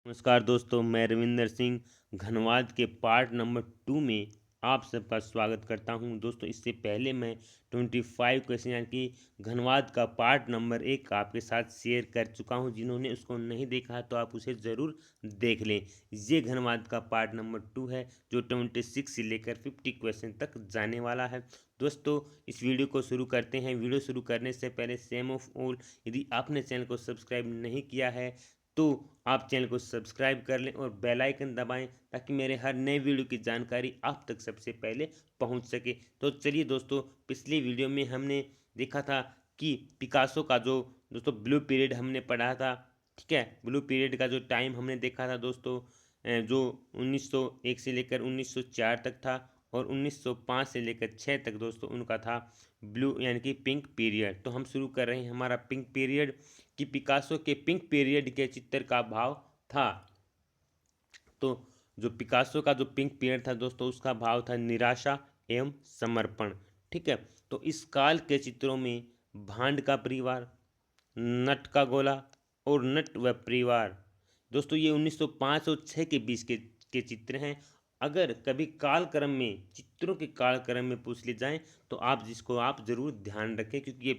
नमस्कार दोस्तों, मैं रविंदर सिंह घनवाद के पार्ट नंबर 2 में आप सबका स्वागत करता हूं। दोस्तों, इससे पहले मैं 25 क्वेश्चन यानी कि घनवाद का पार्ट नंबर 1 आपके साथ शेयर कर चुका हूं। जिन्होंने उसको नहीं देखा है तो आप उसे ज़रूर देख लें। ये घनवाद का पार्ट नंबर 2 है जो 26 से लेकर 50 क्वेश्चन तक जाने वाला है। दोस्तों, इस वीडियो को शुरू करते हैं। वीडियो शुरू करने से पहले सेम ऑफ ऑल, यदि आपने चैनल को सब्सक्राइब नहीं किया है तो आप चैनल को सब्सक्राइब कर लें और बेल आइकन दबाएं ताकि मेरे हर नए वीडियो की जानकारी आप तक सबसे पहले पहुंच सके। तो चलिए दोस्तों, पिछली वीडियो में हमने देखा था कि पिकासो का जो दोस्तों ब्लू पीरियड हमने पढ़ा था। ठीक है, ब्लू पीरियड का जो टाइम हमने देखा था दोस्तों, जो 1901 से लेकर 1904 तक था और 1905 से लेकर 6 तक दोस्तों उनका था ब्लू यानी कि पिंक पीरियड। तो हम शुरू कर रहे हैं हमारा पिंक पीरियड कि पिकासो के पिंक पीरियड के चित्र का भाव था। तो जो पिकासो का जो पिंक पीरियड था दोस्तों, उसका भाव था निराशा एवं समर्पण। ठीक है, तो इस काल के चित्रों में भांड का परिवार, नट का गोला और नट व परिवार दोस्तों ये 1905 और 6 के बीच के चित्र हैं। अगर कभी कालक्रम में चित्रों के कालक्रम में पूछ ले जाएं तो आप जिसको आप जरूर ध्यान रखें, क्योंकि ये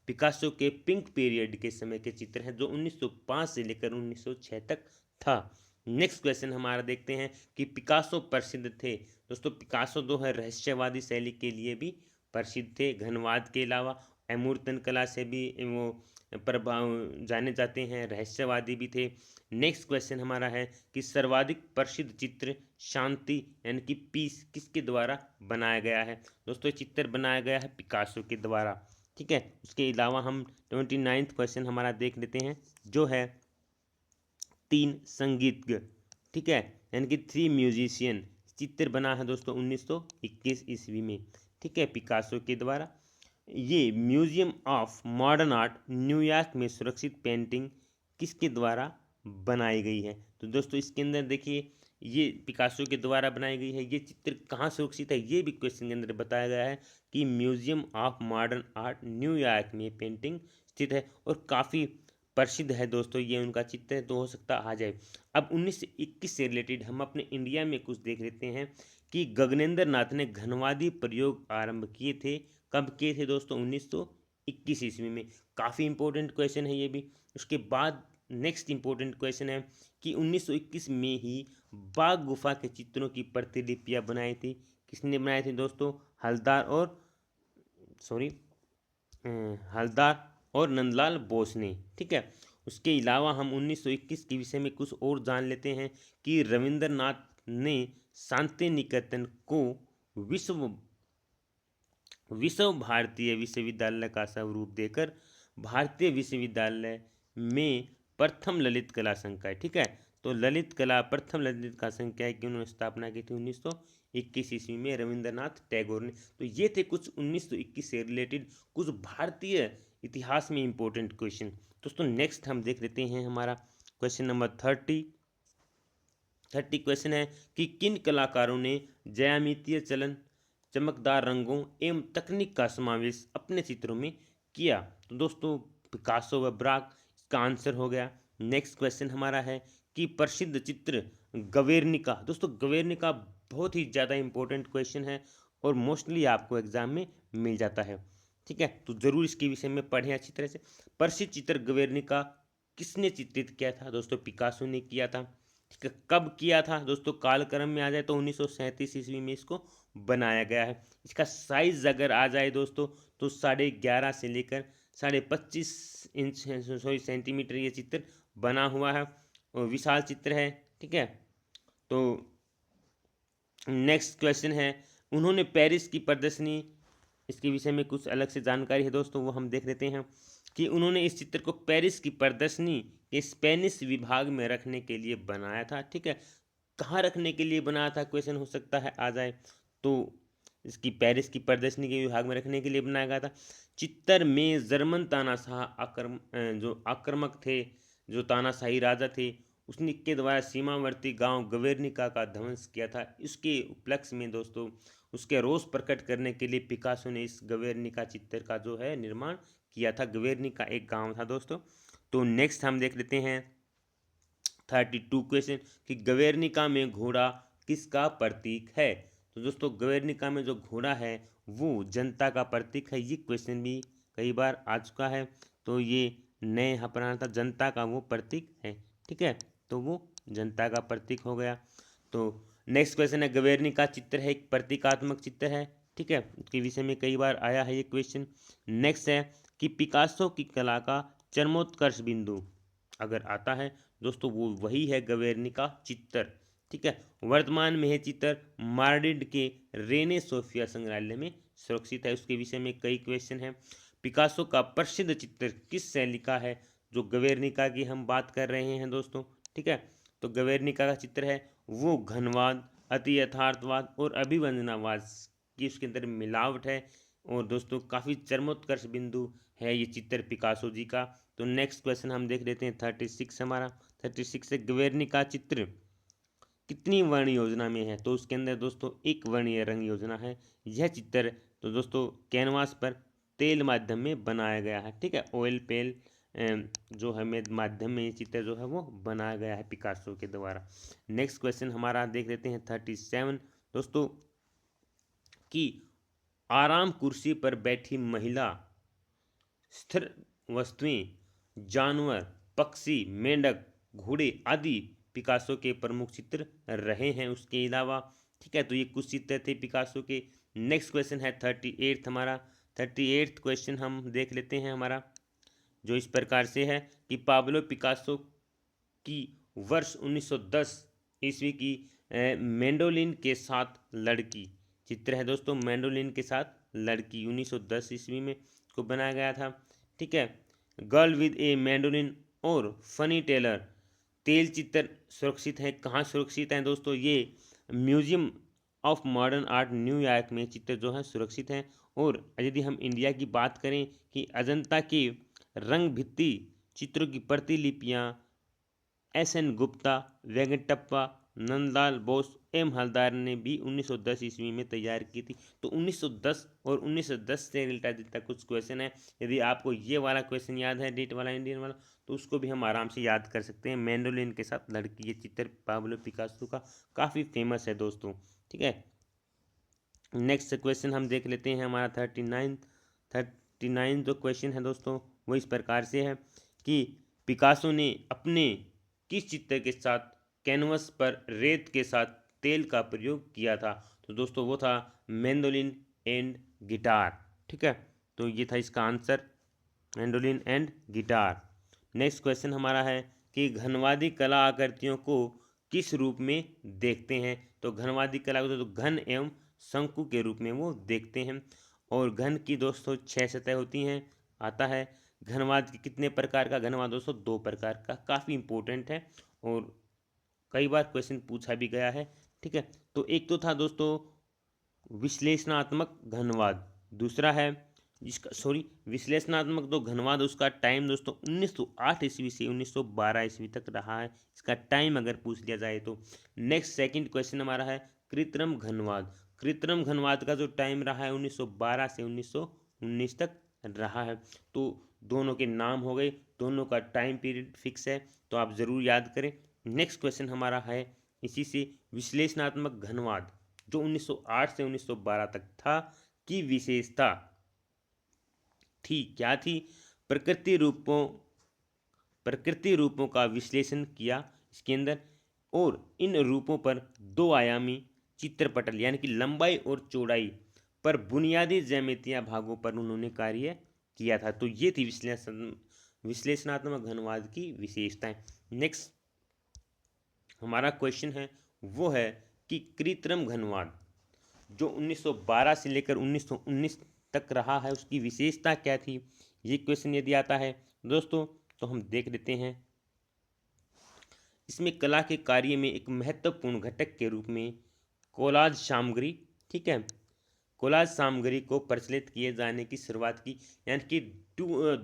पिकासो के पिंक पीरियड के समय के चित्र हैं जो 1905 से लेकर 1906 तक था। नेक्स्ट क्वेश्चन हमारा देखते हैं कि पिकासो प्रसिद्ध थे। दोस्तों, पिकासो जो है रहस्यवादी शैली के लिए भी प्रसिद्ध थे। घनवाद के अलावा अमूर्तन कला से भी वो प्रभाव जाने जाते हैं, रहस्यवादी भी थे। नेक्स्ट क्वेश्चन हमारा है कि सर्वाधिक प्रसिद्ध चित्र शांति यानी कि पीस किसके द्वारा बनाया गया है। दोस्तों, ये चित्र बनाया गया है पिकासो के द्वारा। ठीक है, उसके अलावा हम 29th क्वेश्चन हमारा देख लेते हैं जो है 3 संगीतज्ञ। ठीक है, यानी कि 3 म्यूजिशियन। चित्र बना है दोस्तों 1921 ईस्वी में। ठीक है, पिकासो के द्वारा। ये museum of modern art New York में सुरक्षित पेंटिंग किसके द्वारा बनाई गई है। तो दोस्तों, इसके अंदर देखिए ये पिकासो के द्वारा बनाई गई है। ये चित्र कहाँ सुरक्षित है ये भी क्वेश्चन के अंदर बताया गया है कि museum of modern art New York में पेंटिंग स्थित है और काफ़ी प्रसिद्ध है दोस्तों। ये उनका चित्र है तो हो सकता आ जाए। अब 1921 से रिलेटेड हम अपने इंडिया में कुछ देख लेते हैं कि गगनेंद्र नाथ ने घनवादी प्रयोग आरंभ किए थे। कब किए थे दोस्तों? 1921 ईस्वी में। काफ़ी इंपॉर्टेंट क्वेश्चन है ये भी। उसके बाद नेक्स्ट इंपॉर्टेंट क्वेश्चन है कि 1921 में ही बाघ गुफा के चित्रों की प्रतिलिपियां बनाई थी। किसने बनाई थी दोस्तों? सॉरी हलदार और नंदलाल बोस ने। ठीक है, उसके अलावा हम 1921 के विषय में कुछ और जान लेते हैं कि रविंद्रनाथ ने शांति निकेतन को विश्व विश्व भारतीय विश्वविद्यालय का स्वरूप देकर भारतीय विश्वविद्यालय में प्रथम ललित कला संकाय। ठीक है, तो ललित कला प्रथम ललित कला संकाय की उन्होंने स्थापना की थी 1921 ईस्वी में रविंद्रनाथ टैगोर ने। तो ये थे कुछ 1921 से रिलेटेड कुछ भारतीय इतिहास में इंपॉर्टेंट क्वेश्चन। दोस्तों, नेक्स्ट हम देख लेते हैं हमारा क्वेश्चन नंबर 30 क्वेश्चन है कि किन कलाकारों ने ज्यामितीय चलन, चमकदार रंगों एवं तकनीक का समावेश अपने चित्रों में किया। तो दोस्तों, पिकासो व ब्राक इसका आंसर हो गया। नेक्स्ट क्वेश्चन हमारा है कि प्रसिद्ध चित्र गवेर्निका। दोस्तों, गवेर्निका बहुत ही ज़्यादा इंपॉर्टेंट क्वेश्चन है और मोस्टली आपको एग्जाम में मिल जाता है। ठीक है, तो जरूर इसके विषय में पढ़ें अच्छी तरह से। प्रसिद्ध चित्र गवेर्निका किसने चित्रित किया था? दोस्तों, पिकासो ने किया था। ठीक है, कब किया था दोस्तों? कालक्रम में आ जाए तो 1937 ईस्वी में इसको बनाया गया है। इसका साइज अगर आ जाए दोस्तों तो 11.5 से लेकर 25.5 इंच सेंटीमीटर ये चित्र बना हुआ है और विशाल चित्र है। ठीक है, तो नेक्स्ट क्वेश्चन है उन्होंने पेरिस की प्रदर्शनी, इसके विषय में कुछ अलग से जानकारी है दोस्तों, वो हम देख लेते हैं कि उन्होंने इस चित्र को पेरिस की प्रदर्शनी के स्पेनिश विभाग में रखने के लिए बनाया था। ठीक है, कहाँ रखने के लिए बनाया था क्वेश्चन हो सकता है आ जाए तो इसकी पेरिस की प्रदर्शनी के विभाग में रखने के लिए बनाया गया था। चित्तर में जर्मन तानाशाह जो आक्रमक थे, जो तानाशाही राजा थे, उसने के द्वारा सीमावर्ती गांव गवेर्निका का ध्वंस किया था। इसके उपलक्ष्य में दोस्तों उसके रोष प्रकट करने के लिए पिकासो ने इस गवेर्निका चित्र का जो है निर्माण किया था। गवेर्निका एक गांव था दोस्तों। तो नेक्स्ट हम देख लेते हैं 32 क्वेश्चन कि गवेर्निका में घोड़ा किसका प्रतीक है। तो दोस्तों गवेर्निका में जो घोड़ा है वो जनता का प्रतीक है। ये क्वेश्चन भी कई बार आ चुका है, तो ये नए यहाँ पर आना था, जनता का वो प्रतीक है। ठीक है, तो वो जनता का प्रतीक हो गया। तो नेक्स्ट क्वेश्चन है, गवेर्निका चित्र है एक प्रतीकात्मक चित्र है। ठीक है, उसके विषय में कई बार आया है ये क्वेश्चन। नेक्स्ट है कि पिकासो की कला का चरमोत्कर्ष बिंदु अगर आता है दोस्तों वो वही है गवेर्निका चित्र। ठीक है, वर्तमान में यह चित्र माड्रिड के रेने सोफिया संग्रहालय में सुरक्षित है। उसके विषय में कई क्वेश्चन हैं। पिकासो का प्रसिद्ध चित्र किस शैली का है। जो गवेर्निका की हम बात कर रहे हैं दोस्तों। ठीक है, तो गवेर्निका का चित्र है वो घनवाद, अति यथार्थवाद और अभिवंदनावाद की उसके अंदर मिलावट है। और दोस्तों काफ़ी चरमोत्कर्ष बिंदु है ये चित्र पिकासो जी का। तो नेक्स्ट क्वेश्चन हम देख लेते हैं 36 हमारा। 36 से गवेर्निका चित्र कितनी वर्ण योजना में है। तो उसके अंदर दोस्तों एक वर्णीय रंग योजना है यह चित्र। तो दोस्तों कैनवास पर तेल माध्यम में बनाया गया है। ठीक है, ऑयल पेल जो है माध्यम में ये चित्र जो है वो बनाया गया है पिकासो के द्वारा। नेक्स्ट क्वेश्चन हमारा देख लेते हैं 37 दोस्तों कि आराम कुर्सी पर बैठी महिला, स्थिर वस्तुएं, जानवर, पक्षी, मेंढक, घोड़े आदि पिकासो के प्रमुख चित्र रहे हैं उसके अलावा। ठीक है, तो ये कुछ चित्र थे पिकासो के। नेक्स्ट क्वेश्चन है 38 हमारा। 38 क्वेश्चन हम देख लेते हैं हमारा, जो इस प्रकार से है कि पाब्लो पिकासो की वर्ष 1910 ईस्वी की मैंडोलिन के साथ लड़की चित्र है दोस्तों। मैंडोलिन के साथ लड़की 1910 ईस्वी में को बनाया गया था। ठीक है, गर्ल विद ए मैंडोलिन और फनी टेलर तेल चित्र सुरक्षित है। कहाँ सुरक्षित हैं दोस्तों, ये museum of modern art New York में चित्र जो है सुरक्षित हैं। और यदि हम इंडिया की बात करें कि अजंता के रंग भित्ति चित्रों की प्रतिलिपियाँ एस.एन. गुप्ता, वेंकटप्पा, नंदलाल बोस, एम हलदार ने भी 1910 ईस्वी में तैयार की थी। तो 1910 और 1910 से रिलेटेड तक कुछ क्वेश्चन है। यदि आपको ये वाला क्वेश्चन याद है डेट वाला इंडियन वाला, तो उसको भी हम आराम से याद कर सकते हैं। मैंडोलिन के साथ लड़की ये चित्र पाब्लो पिकासो का काफ़ी फेमस है दोस्तों। ठीक है, नेक्स्ट क्वेश्चन हम देख लेते हैं हमारा 39 जो क्वेश्चन है दोस्तों वो इस प्रकार से है कि पिकासो ने अपने किस चित्र के साथ कैनवस पर रेत के साथ तेल का प्रयोग किया था। तो दोस्तों वो था मैंडोलिन एंड गिटार। ठीक है, तो ये था इसका answer, mandolin and guitar. Next question हमारा है कि घनवादी कला आकृतियों को किस रूप में देखते हैं। तो घनवादी कला को तो घन एवं शंकु के रूप में वो देखते हैं। और घन की दोस्तों 6 सतह होती हैं। आता है घनवाद के कितने प्रकार का घनवाद दोस्तों, 2 प्रकार का। काफ़ी इंपॉर्टेंट है और कई बार क्वेश्चन पूछा भी गया है। ठीक है, तो एक तो था दोस्तों विश्लेषणात्मक घनवाद, दूसरा है विश्लेषणात्मक जो घनवाद उसका टाइम दोस्तों 1908 ईस्वी से 1912 ईस्वी तक रहा है। इसका टाइम अगर पूछ लिया जाए तो। नेक्स्ट सेकंड क्वेश्चन हमारा है कृत्रिम घनवाद। कृत्रिम घनवाद का जो टाइम रहा है 1912 से 1919 तक रहा है। तो दोनों के नाम हो गए, दोनों का टाइम पीरियड फिक्स है, तो आप ज़रूर याद करें। नेक्स्ट क्वेश्चन हमारा है इसी से विश्लेषणात्मक घनवाद जो 1908 से 1912 तक था की विशेषता थी क्या थी। प्रकृति रूपों का विश्लेषण किया इसके अंदर, और इन रूपों पर 2 आयामी चित्रपटल यानी कि लंबाई और चौड़ाई पर बुनियादी ज्यामितीय भागों पर उन्होंने कार्य किया था। तो ये थी विश्लेषणात्मक घनवाद की विशेषताएं। नेक्स्ट हमारा क्वेश्चन है वो है कि कृत्रिम घनवाद जो 1912 से लेकर 1919 तक रहा है उसकी विशेषता क्या थी। ये क्वेश्चन यदि आता है दोस्तों तो हम देख लेते हैं। इसमें कला के कार्य में एक महत्वपूर्ण घटक के रूप में कोलाज सामग्री, ठीक है, कोलाज सामग्री को प्रचलित किए जाने की शुरुआत की, यानी कि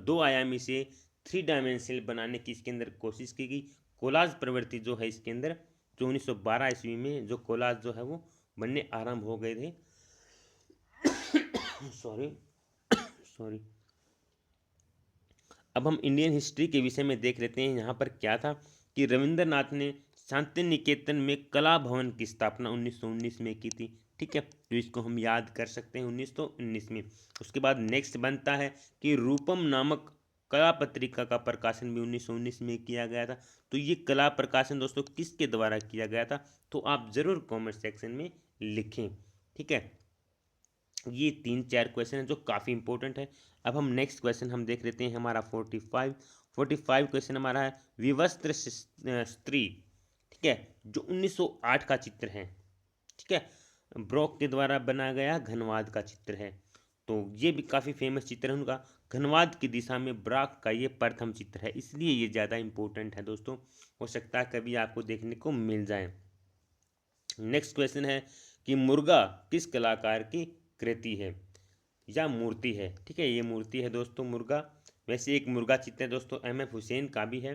2 आयामी से 3 डायमेंशनल बनाने की इसके अंदर कोशिश की गई। कोलाज प्रवृत्ति जो है इसके अंदर जो 1912 ईस्वी में जो कोलाज जो है वो बनने आरंभ हो गए थे। सॉरी अब हम इंडियन हिस्ट्री के विषय में देख लेते हैं। यहाँ पर क्या था कि रविंद्रनाथ ने शांति निकेतन में कला भवन की स्थापना 1919 में की थी। ठीक है, तो इसको हम याद कर सकते हैं 1919 में। उसके बाद नेक्स्ट बनता है कि रूपम नामक कला पत्रिका का प्रकाशन भी 1919 में किया गया था। तो ये कला प्रकाशन दोस्तों किसके द्वारा किया गया था, तो आप ज़रूर कमेंट सेक्शन में लिखें। ठीक है, ये 3-4 क्वेश्चन है जो काफ़ी इंपॉर्टेंट है। अब हम नेक्स्ट क्वेश्चन हम देख लेते हैं हमारा 45 क्वेश्चन हमारा है विवस्त्र स्त्री। ठीक है, जो 1908 का चित्र है। ठीक है, ब्रॉक के द्वारा बनाया गया घनवाद का चित्र है। तो ये भी काफ़ी फेमस चित्र है उनका। घनवाद की दिशा में ब्रॉक का ये प्रथम चित्र है, इसलिए ये ज़्यादा इंपॉर्टेंट है दोस्तों। हो सकता है कभी आपको देखने को मिल जाए। नेक्स्ट क्वेश्चन है कि मुर्गा किस कलाकार की कृति है या मूर्ति है। ठीक है, ये मूर्ति है दोस्तों मुर्गा। वैसे एक मुर्गा चित्र है दोस्तों M.F. हुसैन का भी है।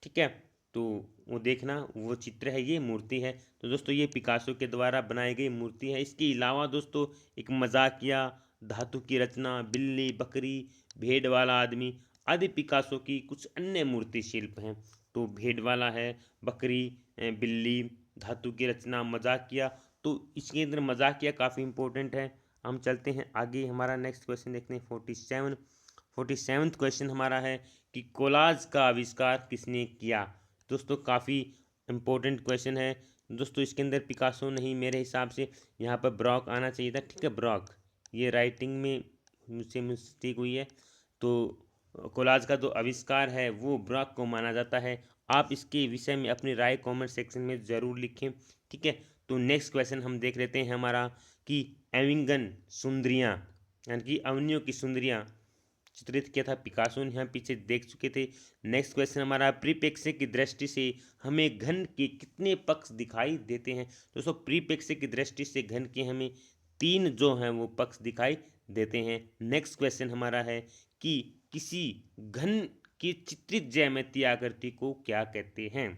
ठीक है, तो वो देखना, वो चित्र है, ये मूर्ति है। तो दोस्तों ये पिकासो के द्वारा बनाई गई मूर्ति है। इसके अलावा दोस्तों एक मजाकिया, धातु की रचना, बिल्ली, बकरी, भेड़ वाला आदमी आदि पिकासो की कुछ अन्य मूर्ति शिल्प हैं। तो भेड़ वाला है, बकरी, बिल्ली, धातु की रचना, मजाकिया। तो इसके अंदर मजाकिया काफ़ी इंपॉर्टेंट है। हम चलते हैं आगे, हमारा नेक्स्ट क्वेश्चन देखते हैं 47th क्वेश्चन हमारा है कि कोलाज का आविष्कार किसने किया। दोस्तों काफ़ी इम्पोर्टेंट क्वेश्चन है दोस्तों। इसके अंदर पिकासो नहीं, मेरे हिसाब से यहाँ पर ब्रॉक आना चाहिए था। ठीक है, ब्रॉक, ये राइटिंग में मुझसे मिस्टेक हुई है। तो कोलाज का जो आविष्कार है वो ब्रॉक को माना जाता है। आप इसके विषय में अपनी राय कमेंट सेक्शन में ज़रूर लिखें। ठीक है, तो नेक्स्ट क्वेश्चन हम देख लेते हैं हमारा कि एविंगन सुंदरियाँ यानी कि अवनियों की सुंदरियाँ चित्रित किया था पिकासो ने, यहाँ पीछे देख चुके थे। नेक्स्ट क्वेश्चन हमारा परिप्रेक्ष्य की दृष्टि से हमें घन के कितने पक्ष दिखाई देते हैं। दोस्तों परिप्रेक्ष्य की दृष्टि से घन के हमें 3 जो हैं वो पक्ष दिखाई देते हैं। नेक्स्ट क्वेश्चन हमारा है कि किसी घन की चित्रित ज्यामितीय आकृति को क्या कहते हैं।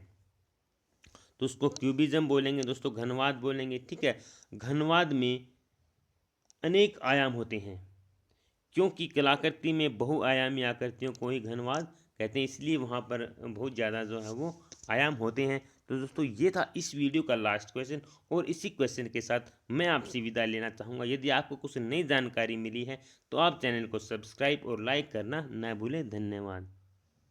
तो उसको क्यूबिज्म बोलेंगे दोस्तों, घनवाद बोलेंगे। ठीक है, घनवाद में अनेक आयाम होते हैं, क्योंकि कलाकृति में बहुआयामी आकृतियों को ही घनवाद कहते हैं, इसलिए वहाँ पर बहुत ज़्यादा जो है वो आयाम होते हैं। तो दोस्तों ये था इस वीडियो का लास्ट क्वेश्चन, और इसी क्वेश्चन के साथ मैं आपसे विदा लेना चाहूँगा। यदि आपको कुछ नई जानकारी मिली है तो आप चैनल को सब्सक्राइब और लाइक करना ना भूलें। धन्यवाद।